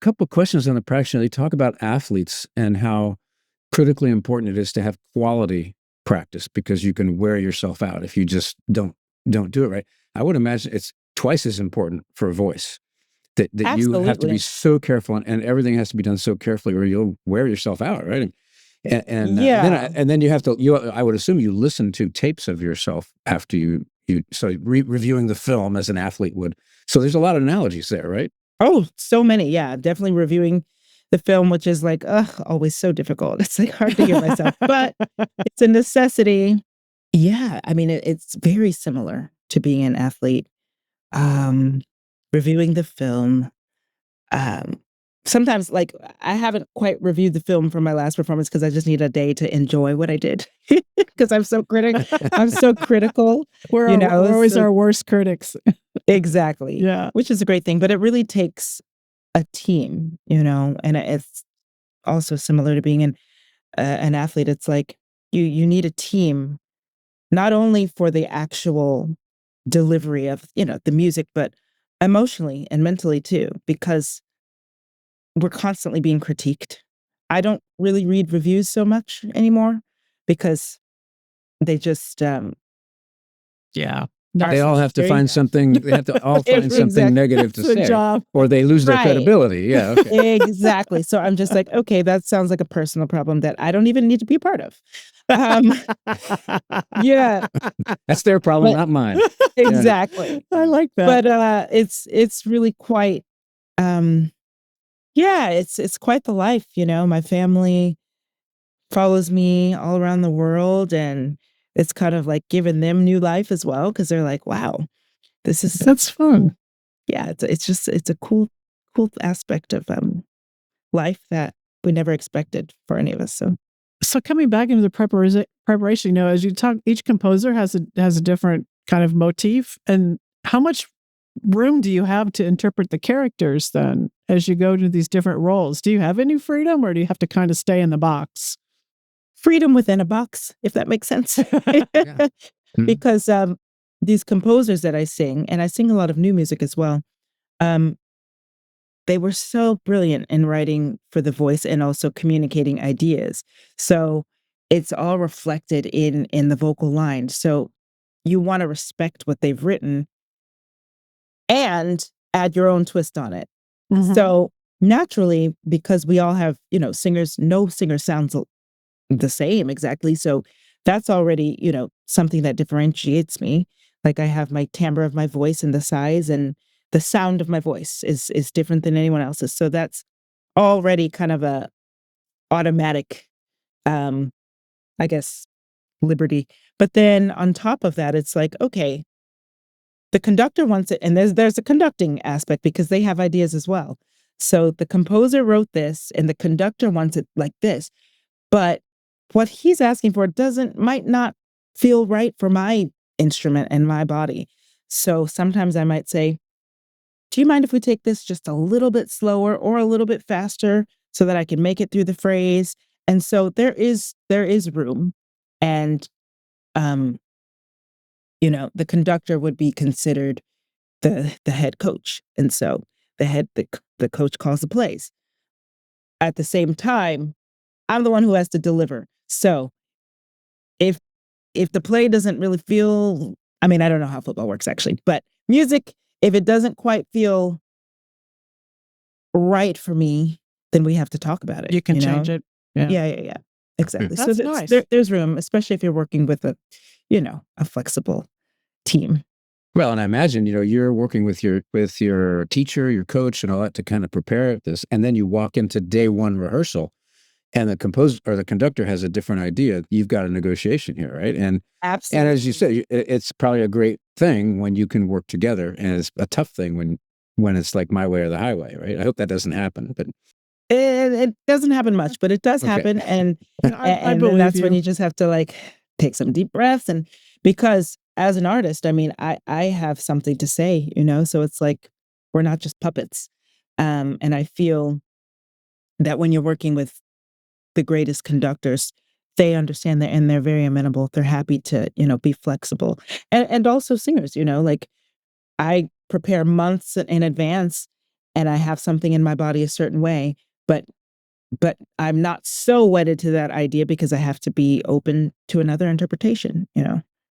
couple of questions on the practice. They talk about athletes and how critically important it is to have quality practice because you can wear yourself out if you just don't do it right. I would imagine it's twice as important for a voice that you have to be Absolutely. so careful and everything has to be done so carefully or you'll wear yourself out, right? Yeah. And then you have to I would assume you listen to tapes of yourself after reviewing the film as an athlete would. So there's a lot of analogies there, right? Oh, so many. Yeah, definitely reviewing the film, which is like, ugh, always so difficult. It's like hard to hear myself, but it's a necessity. Yeah, I mean, it's very similar to being an athlete. Um, Reviewing the film. Um, Sometimes, like, I haven't quite reviewed the film from my last performance because I just need a day to enjoy what I did because I'm so critical, We're always so our worst critics. exactly. Yeah. Which is a great thing, but it really takes a team, and it's also similar to being an athlete. It's like you need a team, not only for the actual delivery of, the music, but emotionally and mentally too, because we're constantly being critiqued. I don't really read reviews so much anymore because they just Yeah. They all have to very find something. They have to all find something exactly. negative to That's the say, job. or they lose their Right. credibility. Yeah, okay. Exactly. So I'm just like, okay, that sounds like a personal problem that I don't even need to be a part of. Yeah, That's their problem, but not mine. exactly. I like that. But it's really quite yeah, it's quite the life, My family follows me all around the world, and it's kind of like giving them new life as well because they're like, wow, this is That's fun. yeah, it's a cool aspect of life that we never expected for any of us. So coming back into the preparation, as you talk, each composer has a different kind of motif. And how much room do you have to interpret the characters then as you go to these different roles? Do you have any freedom or do you have to kind of stay in the box? Freedom within a box, if that makes sense. Yeah. Because these composers that I sing, and I sing a lot of new music as well, um, they were so brilliant in writing for the voice and also communicating ideas. So it's all reflected in the vocal line. So you want to respect what they've written and add your own twist on it. Mhm. So naturally, because we all have, singers, no singer sounds the same exactly. So that's already, something that differentiates me. Like I have my timbre of my voice and the size and the sound of my voice is different than anyone else's. So that's already kind of a automatic um I guess liberty. But then on top of that, it's like, okay, the conductor wants it, and there's a conducting aspect because they have ideas as well. So the composer wrote this and the conductor wants it like this. But what he's asking for might not feel right for my instrument and my body. So sometimes I might say, do you mind if we take this just a little bit slower or a little bit faster so that I can make it through the phrase? And so there is room. And um, the conductor would be considered the head coach. And so the coach calls the plays. At the same time, I'm the one who has to deliver. So if if the play doesn't really feel, I mean, I don't know how football works actually, but music, if it doesn't quite feel right for me, then we have to talk about it. You can change it. Yeah. Yeah. Exactly. So That's nice. there's room, especially if you're working with a flexible team. Well, and I imagine, you're working with your teacher, your coach, and all that to kind of prepare this, and then you walk into day one rehearsal, and the composer or the conductor has a different idea. You've got a negotiation here, right? And Absolutely. as you said, it's probably a great thing when you can work together, and it's a tough thing when it's like my way or the highway, right? I hope that doesn't happen, but It doesn't happen much, but it does Okay. happen, and I then believe that's when you. you just have to like take some deep breaths, and because as an artist, I mean, I have something to say, so it's like we're not just puppets, and I feel that when you're working with the greatest conductors, they understand that and they're very amenable. They're happy to be flexible, and also singers, like I prepare months in advance and I have something in my body a certain way, but I'm not so wedded to that idea because I have to be open to another interpretation, you know?